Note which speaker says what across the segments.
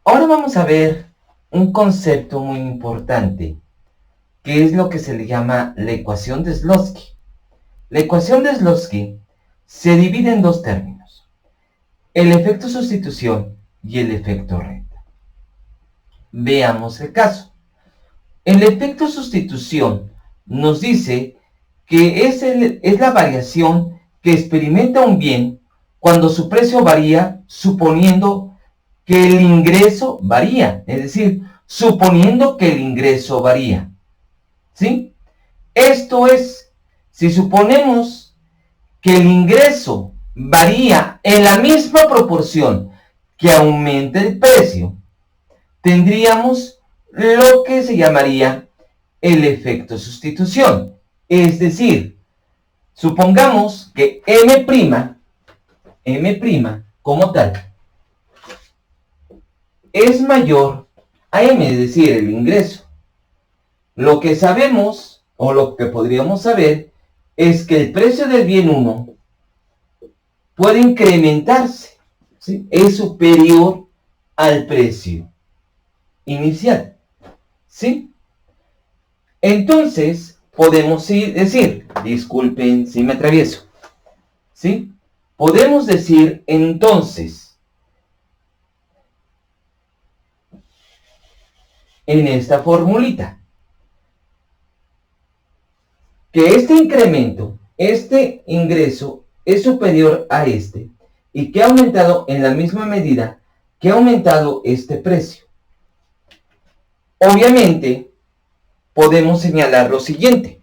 Speaker 1: Ahora vamos a ver un concepto muy importante, que es lo que se le llama la ecuación de Slotsky. La ecuación de Slotsky se divide en dos términos, el efecto sustitución y el efecto renta. Veamos el caso. El efecto sustitución nos dice que es la variación que experimenta un bien cuando su precio varía suponiendo que el ingreso varía, es decir, suponiendo que el ingreso varía. ¿Sí? Esto es, si suponemos que el ingreso varía en la misma proporción que aumenta el precio, tendríamos lo que se llamaría el efecto sustitución. Es decir, supongamos que M' como tal es mayor a M, es decir, el ingreso. Lo que sabemos, o lo que podríamos saber, es que el precio del bien 1 puede incrementarse, ¿sí? Es superior al precio inicial, ¿sí? Entonces, podemos decir, disculpen si me atravieso, ¿sí? Podemos decir entonces, en esta formulita, que este incremento, este ingreso es superior a este y que ha aumentado en la misma medida que ha aumentado este precio. Obviamente, podemos señalar lo siguiente.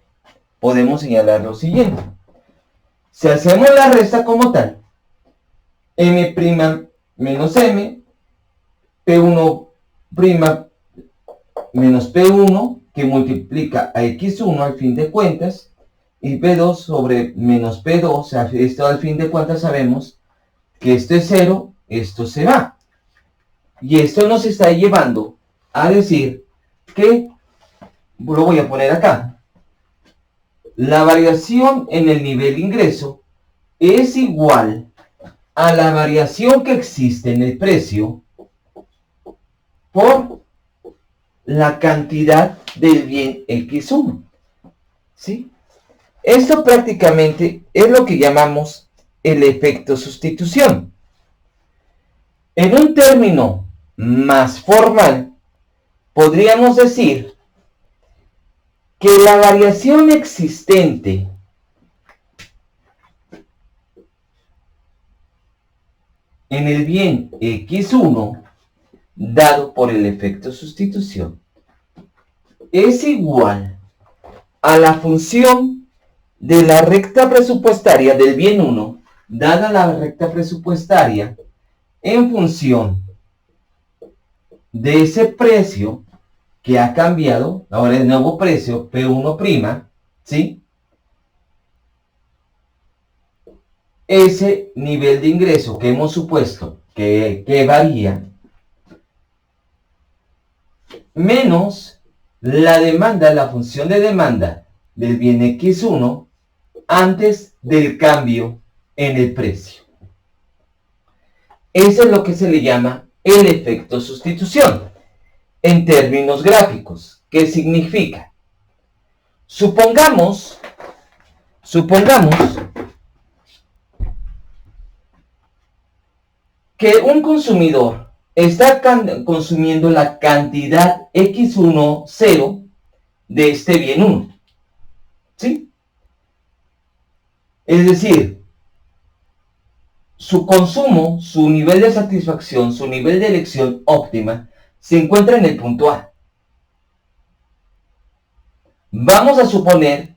Speaker 1: Si hacemos la resta como tal, M' menos M, P1' menos P1, que multiplica a X1 al fin de cuentas, y P2 sobre menos P2, o sea, esto al fin de cuentas sabemos que esto es 0, esto se va. Y esto nos está llevando a decir que, lo voy a poner acá, la variación en el nivel de ingreso es igual a la variación que existe en el precio por la cantidad del bien X1. ¿Sí? Esto prácticamente es lo que llamamos el efecto sustitución. En un término más formal, podríamos decir que la variación existente en el bien X1 dado por el efecto sustitución es igual a la función de la recta presupuestaria del bien 1 dada la recta presupuestaria en función de ese precio que ha cambiado, ahora el nuevo precio P1', ¿sí? Ese nivel de ingreso que hemos supuesto que varía, menos la demanda, la función de demanda del bien X1 antes del cambio en el precio. Eso es lo que se le llama el efecto sustitución en términos gráficos. ¿Qué significa? Supongamos que un consumidor está consumiendo la cantidad X1, 0 de este bien 1. ¿Sí? Es decir, su consumo, su nivel de satisfacción, su nivel de elección óptima se encuentra en el punto A. Vamos a suponer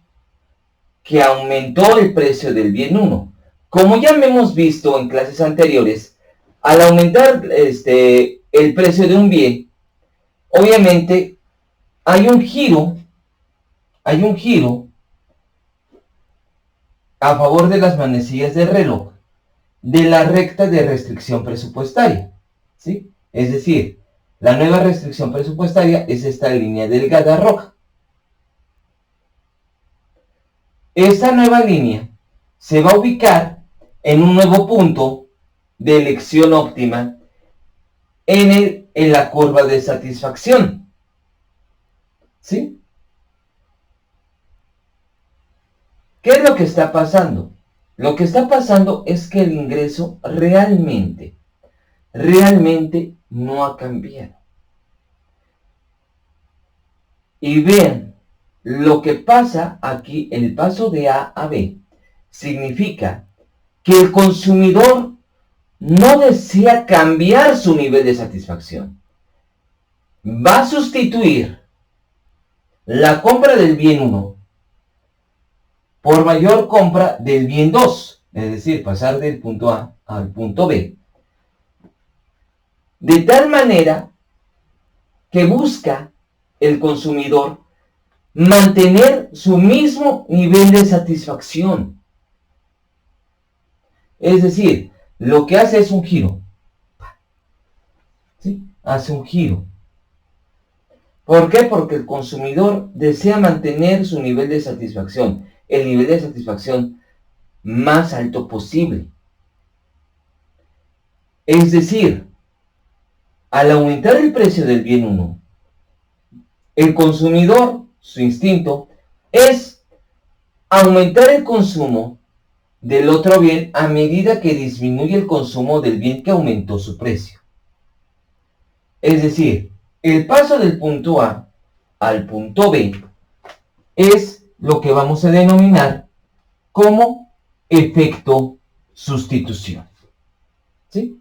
Speaker 1: que aumentó el precio del bien 1. Como ya hemos visto en clases anteriores, al aumentar el precio de un bien, obviamente hay un giro a favor de las manecillas del reloj de la recta de restricción presupuestaria, ¿sí? Es decir, la nueva restricción presupuestaria es esta línea delgada roja. Esta nueva línea se va a ubicar en un nuevo punto de elección óptima en el en la curva de satisfacción. ¿Sí? ¿Qué es lo que está pasando? Lo que está pasando es que el ingreso realmente no ha cambiado. Y vean, lo que pasa aquí, el paso de A a B, significa que el consumidor no desea cambiar su nivel de satisfacción. Va a sustituir la compra del bien 1 por mayor compra del bien 2, es decir, pasar del punto A al punto B, de tal manera que busca el consumidor mantener su mismo nivel de satisfacción. Es decir, lo que hace es un giro. ¿Sí? Hace un giro. ¿Por qué? Porque el consumidor desea mantener su nivel de satisfacción, el nivel de satisfacción más alto posible. Es decir, al aumentar el precio del bien 1, el consumidor, su instinto, es aumentar el consumo del otro bien a medida que disminuye el consumo del bien que aumentó su precio. Es decir, el paso del punto A al punto B es lo que vamos a denominar como efecto sustitución. ¿Sí?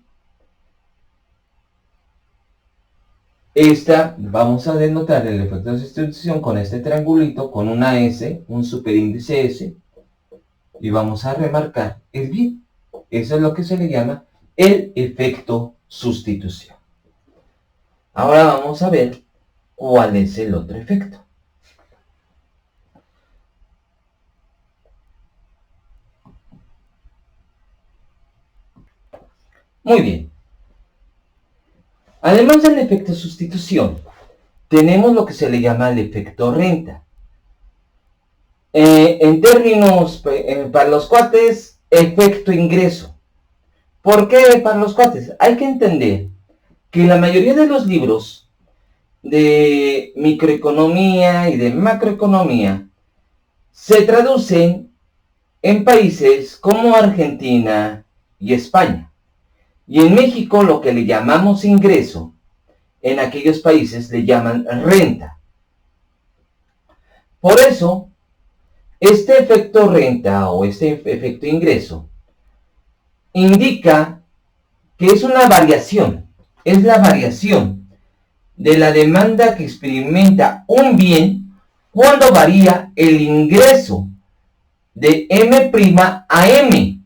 Speaker 1: Vamos a denotar el efecto de sustitución con este triangulito, con una S, un superíndice S, y vamos a remarcar el bien. Eso es lo que se le llama el efecto sustitución. Ahora vamos a ver cuál es el otro efecto. Muy bien. Además del efecto sustitución, tenemos lo que se le llama el efecto renta. En términos para los cuates, efecto ingreso. ¿Por qué para los cuates? Hay que entender que la mayoría de los libros de microeconomía y de macroeconomía se traducen en países como Argentina y España. Y en México lo que le llamamos ingreso, en aquellos países le llaman renta. Por eso, este efecto renta o este efecto ingreso indica que es una variación, es la variación de la demanda que experimenta un bien cuando varía el ingreso de M' a M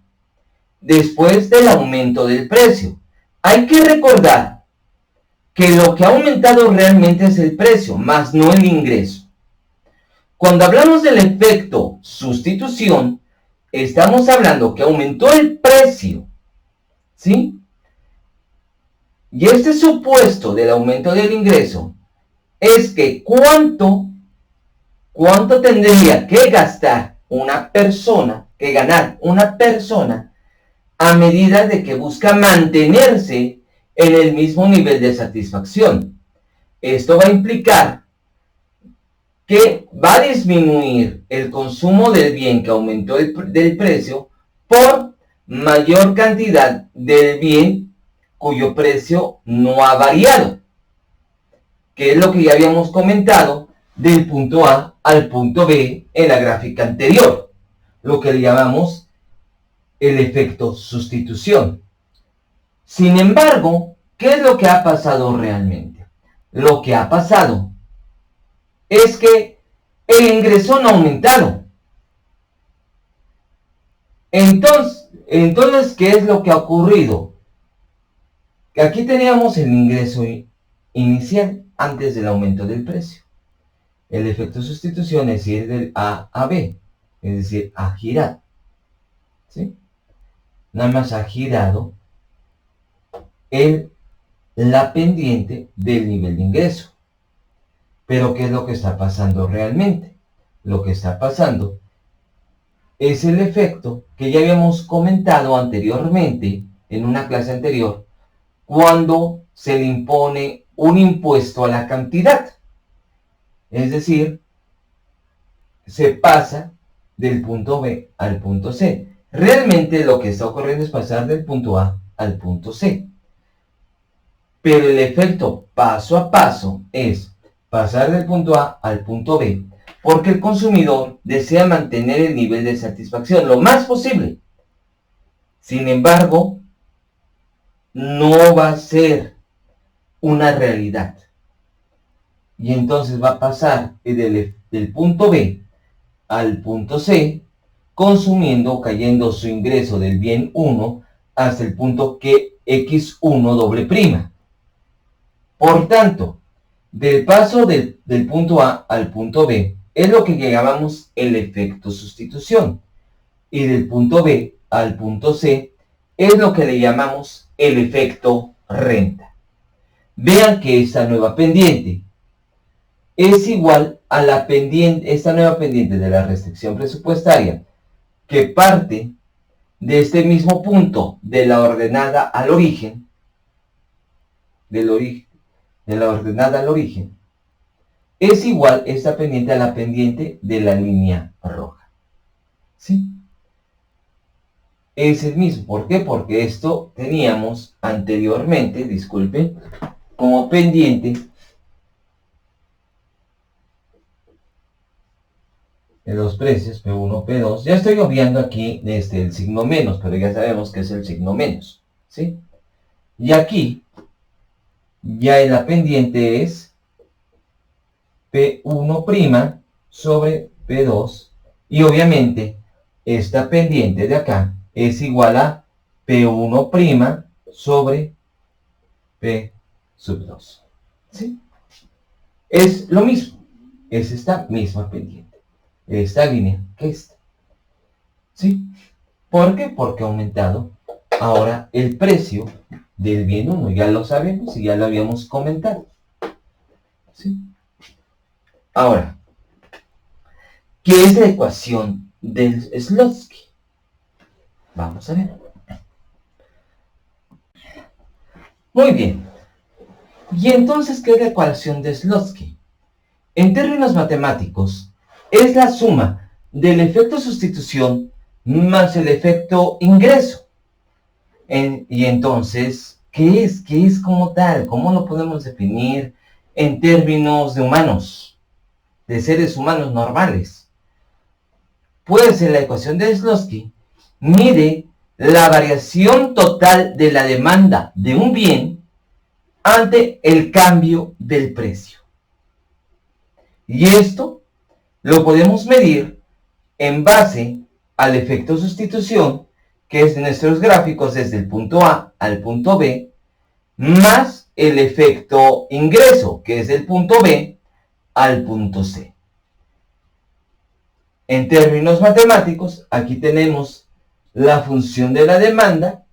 Speaker 1: después del aumento del precio. Hay que recordar que lo que ha aumentado realmente es el precio, más no el ingreso. Cuando hablamos del efecto sustitución, estamos hablando que aumentó el precio, ¿sí? Y este supuesto del aumento del ingreso es que cuánto tendría que gastar una persona, que ganar una persona a medida de que busca mantenerse en el mismo nivel de satisfacción. Esto va a implicar que va a disminuir el consumo del bien que aumentó del precio por mayor cantidad del bien cuyo precio no ha variado, que es lo que ya habíamos comentado del punto A al punto B en la gráfica anterior, lo que le llamamos el efecto sustitución. Sin embargo, ¿qué es lo que ha pasado realmente? Lo que ha pasado es que el ingreso no ha aumentado. Entonces, ¿qué es lo que ha ocurrido? Que aquí teníamos el ingreso inicial antes del aumento del precio. El efecto sustitución es ir del A a B, es decir, ha girado. ¿Sí? Nada más ha girado la pendiente del nivel de ingreso. Pero ¿qué es lo que está pasando realmente? Lo que está pasando es el efecto que ya habíamos comentado anteriormente en una clase anterior, cuando se le impone un impuesto a la cantidad. Es decir, se pasa del punto B al punto C. Realmente lo que está ocurriendo es pasar del punto A al punto C. Pero el efecto paso a paso es pasar del punto A al punto B, porque el consumidor desea mantener el nivel de satisfacción lo más posible. Sin embargo, no va a ser una realidad. Y entonces va a pasar del punto B al punto C, consumiendo, cayendo su ingreso del bien 1 hasta el punto que X1 doble prima. Por tanto, del paso del punto A al punto B es lo que llamamos el efecto sustitución. Y del punto B al punto C es lo que le llamamos el efecto renta. Vean que esta nueva pendiente es igual a la pendiente, esta nueva pendiente de la restricción presupuestaria, que parte de este mismo punto de la ordenada al origen, de la ordenada al origen, es igual esta pendiente a la pendiente de la línea roja. ¿Sí? Es el mismo. ¿Por qué? Porque esto teníamos anteriormente, disculpen, como pendiente de los precios P1, P2. Ya estoy obviando aquí el signo menos, pero ya sabemos que es el signo menos. ¿Sí? Y aquí, ya en la pendiente es P1' sobre P2. Y obviamente, esta pendiente de acá es igual a P1' sobre P sub 2. ¿Sí? Es lo mismo. Es esta misma pendiente. Esta línea que esta. ¿Sí? ¿Por qué? Porque ha aumentado ahora el precio del bien 1. Ya lo sabemos y ya lo habíamos comentado. ¿Sí? Ahora, ¿qué es la ecuación del Slotsky? Vamos a ver. Muy bien. ¿Y entonces qué es la ecuación de Slotsky? En términos matemáticos, es la suma del efecto sustitución más el efecto ingreso. Y entonces, ¿qué es? ¿Qué es como tal? ¿Cómo lo podemos definir en términos de humanos, de seres humanos normales? Pues en la ecuación de Slotsky mide la variación total de la demanda de un bien ante el cambio del precio. Y esto lo podemos medir en base al efecto sustitución, que es de nuestros gráficos desde el punto A al punto B, más el efecto ingreso, que es del punto B al punto C. En términos matemáticos, aquí tenemos la función de la demanda,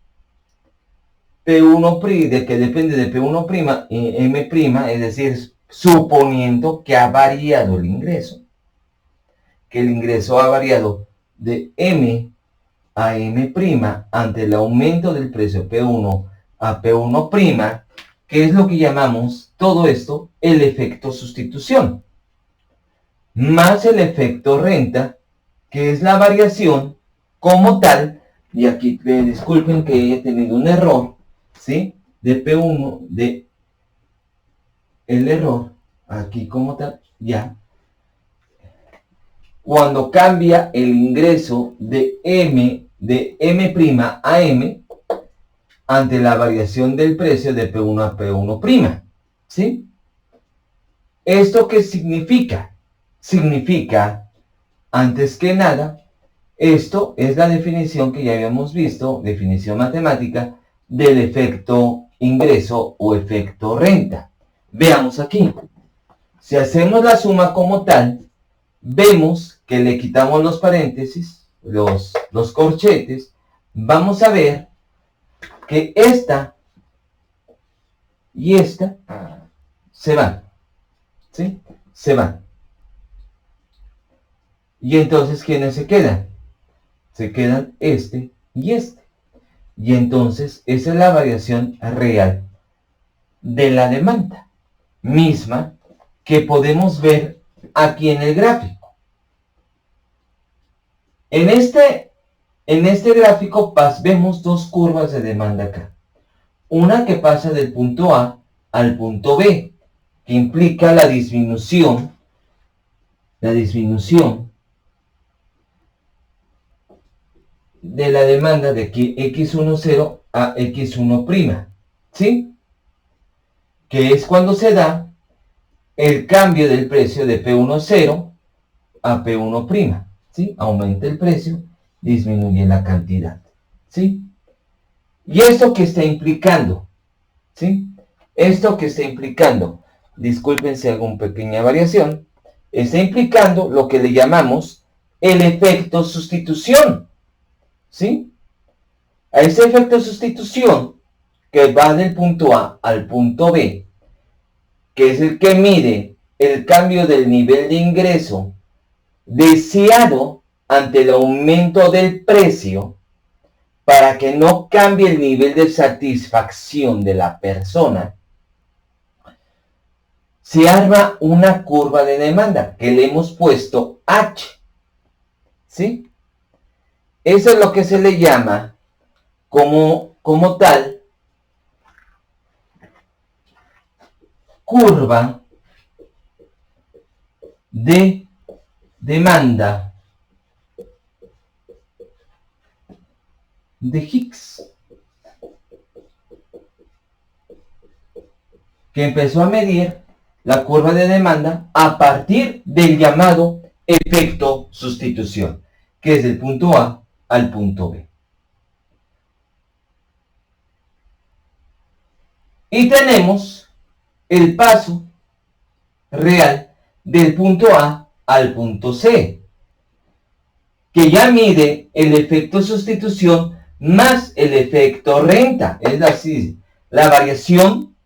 Speaker 1: P1', de que depende de P1' y M', es decir, suponiendo que ha variado el ingreso, que el ingreso ha variado de M a M' ante el aumento del precio P1 a P1', que es lo que llamamos todo esto el efecto sustitución, más el efecto renta, que es la variación como tal, y aquí disculpen que he tenido un error, ¿sí? De P1, de el error, aquí como tal, ya, cuando cambia el ingreso de M a M ante la variación del precio de P1 a P1', ¿sí? ¿Esto qué significa? Significa, antes que nada, esto es la definición que ya habíamos visto, definición matemática, del efecto ingreso o efecto renta. Veamos aquí. Si hacemos la suma como tal, vemos que le quitamos los paréntesis, los corchetes, vamos a ver que esta y esta se van, ¿sí? Se van. Y entonces, ¿quiénes se quedan? Se quedan este y este. Y entonces, esa es la variación real de la demanda, misma que podemos ver aquí en el gráfico. En este gráfico vemos dos curvas de demanda acá. Una que pasa del punto A al punto B, que implica la disminución de la demanda de X10 a X1', ¿sí? Que es cuando se da el cambio del precio de P10 a P1', ¿sí? Aumenta el precio, disminuye la cantidad, ¿sí? ¿Y esto qué está implicando? ¿Sí? Esto que está implicando, disculpen si hago una pequeña variación, está implicando lo que le llamamos el efecto sustitución, ¿sí? A ese efecto sustitución que va del punto A al punto B, que es el que mide el cambio del nivel de ingreso deseado ante el aumento del precio, para que no cambie el nivel de satisfacción de la persona, se arma una curva de demanda que le hemos puesto H, ¿sí? Eso es lo que se le llama como tal curva de demanda de Hicks, que empezó a medir la curva de demanda a partir del llamado efecto sustitución, que es del punto A al punto B. Y tenemos el paso real del punto A al punto C, que ya mide el efecto sustitución más el efecto renta, es decir, la variación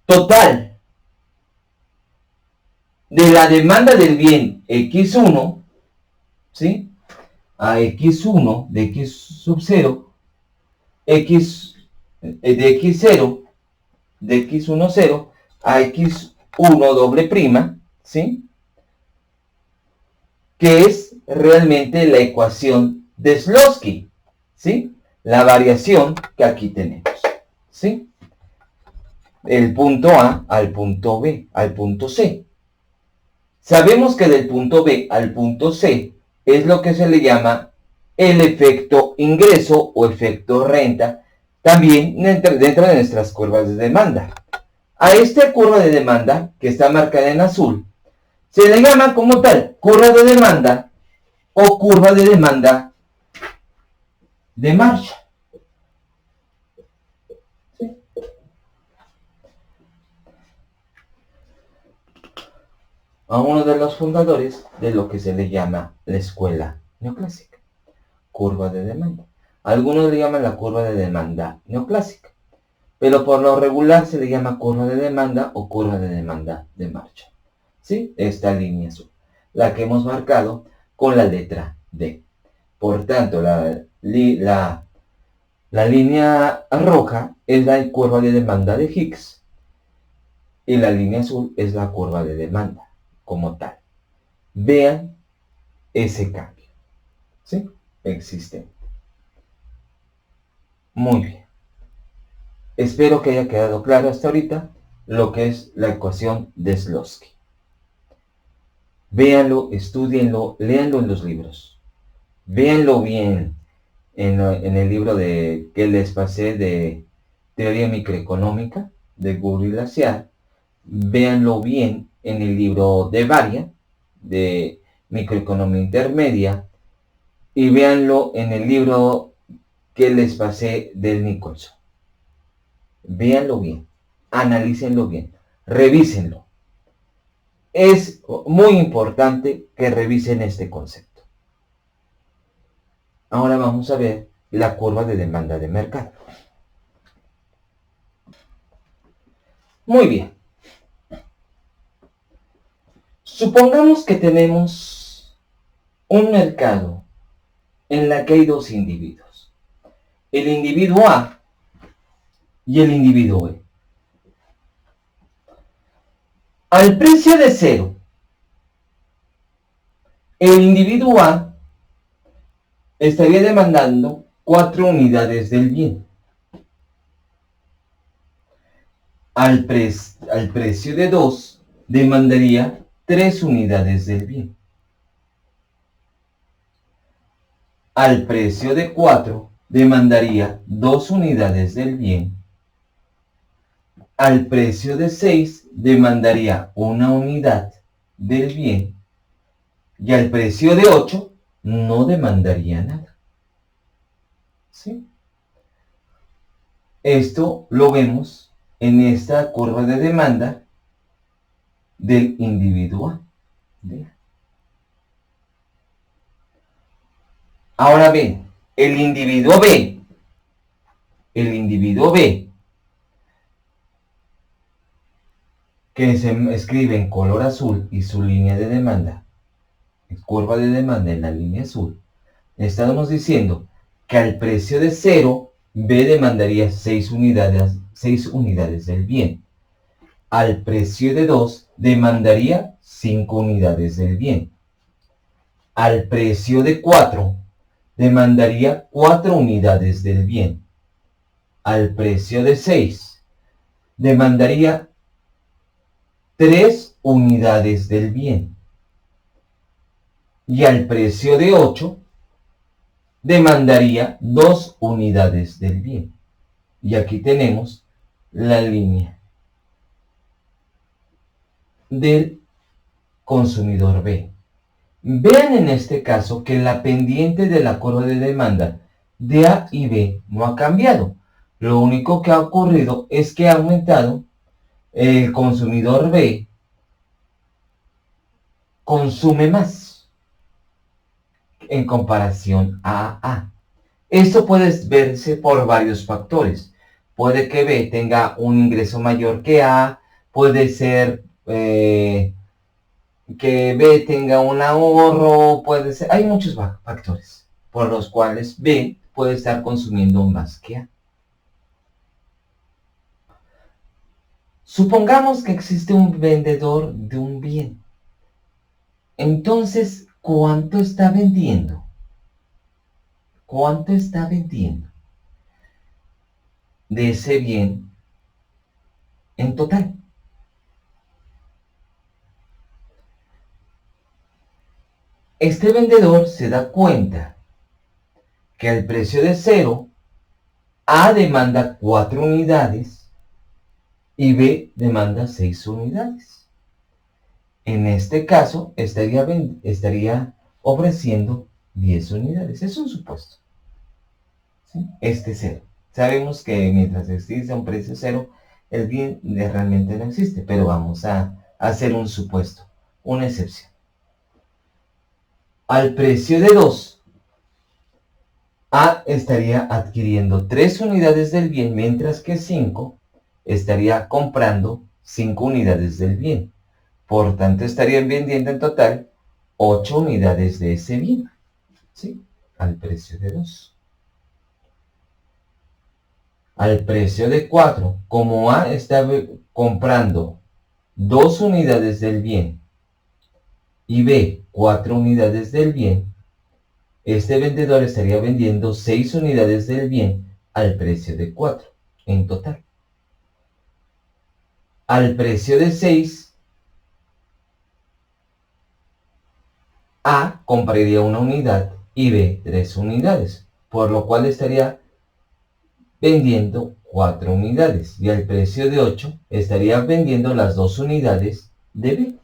Speaker 1: total de la demanda del bien X1, ¿sí? A X1 de X sub 0, X de X0, de X10 a X1 doble prima, ¿sí? Que es realmente la ecuación de Shlodsky, ¿sí? La variación que aquí tenemos, ¿sí? El punto A al punto B, al punto C. Sabemos que del punto B al punto C es lo que se le llama el efecto ingreso o efecto renta, también dentro de nuestras curvas de demanda. A esta curva de demanda, que está marcada en azul, se le llama como tal curva de demanda o curva de demanda de Marshall. ¿Sí? A uno de los fundadores de lo que se le llama la escuela neoclásica, curva de demanda. Algunos le llaman la curva de demanda neoclásica, pero por lo regular se le llama curva de demanda o curva de demanda de Marshall. ¿Sí? Esta línea azul, la que hemos marcado con la letra D. Por tanto, la línea roja es la curva de demanda de Hicks y la línea azul es la curva de demanda como tal. Vean ese cambio, ¿sí? Existente. Muy bien. Espero que haya quedado claro hasta ahorita lo que es la ecuación de Shlodsky. Véanlo, estudienlo, léanlo en los libros. Véanlo bien en el libro que les pasé de Teoría Microeconómica de Gurri Glaciar. Véanlo bien en el libro de Varia de Microeconomía Intermedia y véanlo en el libro que les pasé del Nicholson. Véanlo bien, analícenlo bien, revísenlo. Es muy importante que revisen este concepto. Ahora vamos a ver la curva de demanda de mercado. Muy bien. Supongamos que tenemos un mercado en la que hay dos individuos. El individuo A y el individuo B. Al precio de 0, el individuo A estaría demandando 4 unidades del bien. Al precio de 2, demandaría 3 unidades del bien. Al precio de 4, demandaría 2 unidades del bien. Al precio de 6, demandaría 1 unidad del bien. Y al precio de 8, no demandaría nada. ¿Sí? Esto lo vemos en esta curva de demanda del individuo A. Ahora bien, el individuo B, que se escribe en color azul y su línea de demanda, curva de demanda en la línea azul, estamos diciendo que al precio de 0, B demandaría 6 unidades del bien. Al precio de 2, demandaría 5 unidades del bien. Al precio de 4, demandaría 4 unidades del bien. Al precio de 6, demandaría 3 unidades del bien. Y al precio de 8, demandaría 2 unidades del bien. Y aquí tenemos la línea del consumidor B. Vean en este caso que la pendiente de la curva de demanda de A y B no ha cambiado. Lo único que ha ocurrido es que ha aumentado el consumidor B, consume más en comparación a A. Esto puede verse por varios factores. Puede que B tenga un ingreso mayor que A, puede ser que B tenga un ahorro, puede ser, hay muchos factores por los cuales B puede estar consumiendo más que A. Supongamos que existe un vendedor de un bien. Entonces, ¿cuánto está vendiendo? ¿Cuánto está vendiendo de ese bien en total? Este vendedor se da cuenta que al precio de 0, A demanda 4 unidades y B demanda 6 unidades. En este caso, estaría ofreciendo 10 unidades. Es un supuesto. ¿Sí? Este 0. Sabemos que mientras existe un precio 0, el bien realmente no existe, pero vamos a hacer un supuesto, una excepción. Al precio de 2, A estaría adquiriendo 3 unidades del bien, mientras que 5 estaría comprando 5 unidades del bien. Por tanto, estarían vendiendo en total 8 unidades de ese bien. ¿Sí? Al precio de 2. Al precio de 4, como A está comprando 2 unidades del bien y B 4 unidades del bien, este vendedor estaría vendiendo 6 unidades del bien al precio de 4 en total. Al precio de 6, A compraría 1 unidad y B 3 unidades, por lo cual estaría vendiendo 4 unidades y al precio de 8 estaría vendiendo las 2 unidades de B.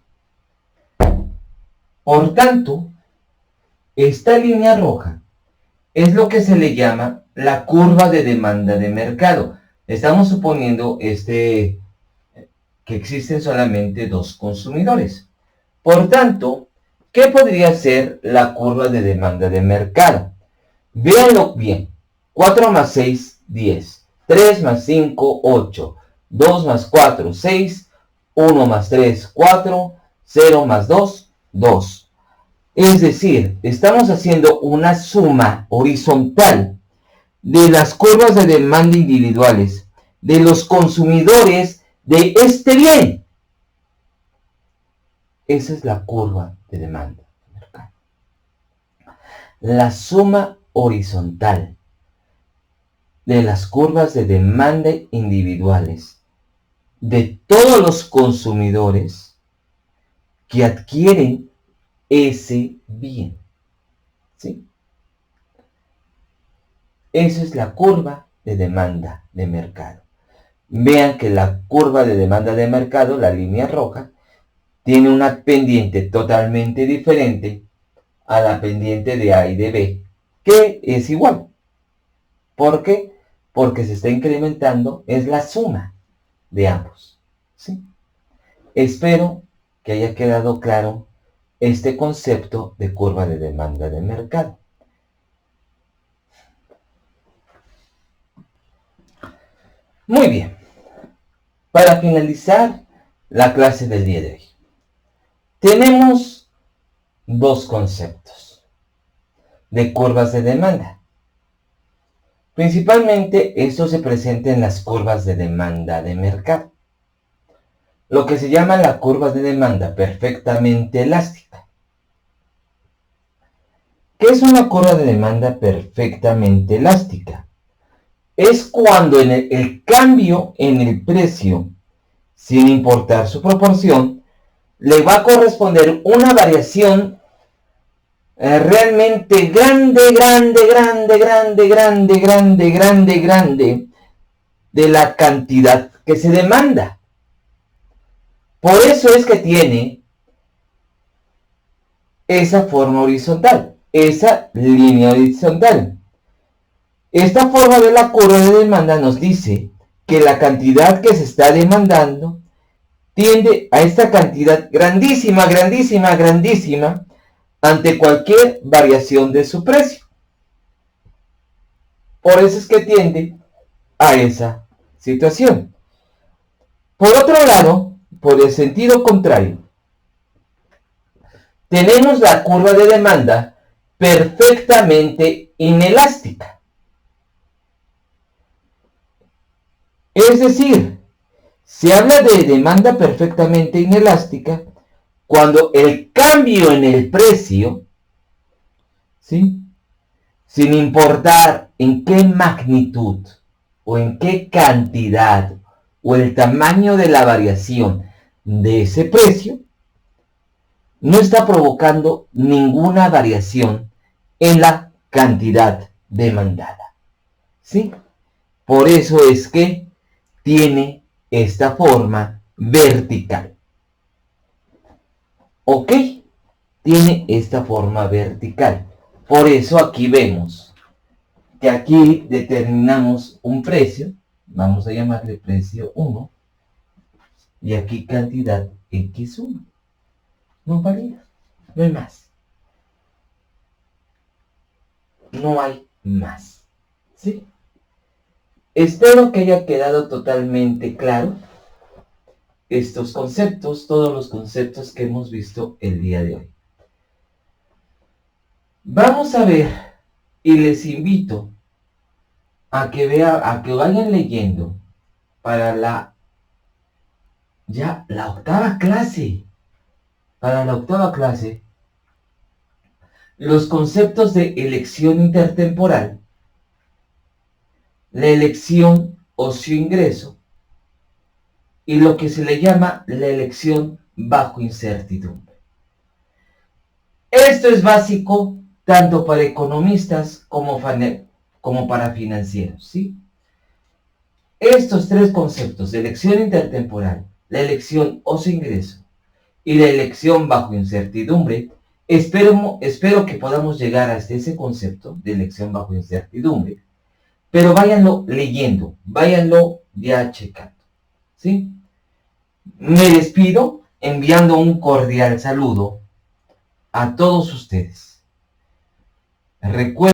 Speaker 1: Por tanto, esta línea roja es lo que se le llama la curva de demanda de mercado. Estamos suponiendo que existen solamente 2 consumidores. Por tanto, ¿qué podría ser la curva de demanda de mercado? Véanlo bien. 4 más 6, 10. 3 más 5, 8. 2 más 4, 6. 1 más 3, 4. 0 más 2, 2. Es decir, estamos haciendo una suma horizontal de las curvas de demanda individuales de los consumidores de este bien. Esa es la curva de demanda de mercado. La suma horizontal de las curvas de demanda individuales de todos los consumidores que adquieren ese bien. ¿Sí? Esa es la curva de demanda de mercado. Vean que la curva de demanda de mercado, la línea roja, tiene una pendiente totalmente diferente a la pendiente de A y de B, que es igual. ¿Por qué? Porque se está incrementando, es la suma de ambos. ¿Sí? Espero que haya quedado claro este concepto de curva de demanda de mercado. Muy bien. Para finalizar la clase del día de hoy, tenemos dos conceptos de curvas de demanda. Principalmente esto se presenta en las curvas de demanda de mercado. Lo que se llama la curva de demanda perfectamente elástica. ¿Qué es una curva de demanda perfectamente elástica? Es cuando el cambio en el precio, sin importar su proporción, le va a corresponder una variación realmente grande de la cantidad que se demanda. Por eso es que tiene esa forma horizontal, esa línea horizontal. Esta forma de la curva de demanda nos dice que la cantidad que se está demandando tiende a esta cantidad grandísima ante cualquier variación de su precio. Por eso es que tiende a esa situación. Por otro lado, por el sentido contrario, tenemos la curva de demanda perfectamente inelástica. Es decir, se habla de demanda perfectamente inelástica cuando el cambio en el precio, ¿sí?, sin importar en qué magnitud o en qué cantidad o el tamaño de la variación de ese precio, no está provocando ninguna variación en la cantidad demandada. ¿Sí? Por eso es que tiene esta forma vertical. ¿Ok? Tiene esta forma vertical. Por eso aquí vemos que aquí determinamos un precio, vamos a llamarle precio 1, y aquí cantidad X1. No varía, no hay más. No hay más. ¿Sí? Espero que haya quedado totalmente claro estos conceptos, todos los conceptos que hemos visto el día de hoy. Vamos a ver, y les invito a que vayan leyendo para la octava clase. Para la octava clase, los conceptos de elección intertemporal, la elección ocio-ingreso y lo que se le llama la elección bajo incertidumbre. Esto es básico tanto para economistas como para financieros, ¿sí? Estos tres conceptos de elección intertemporal, la elección ocio-ingreso y la elección bajo incertidumbre, espero que podamos llegar hasta ese concepto de elección bajo incertidumbre, pero váyanlo leyendo, váyanlo ya checando, ¿sí? Me despido enviando un cordial saludo a todos ustedes. Recuerden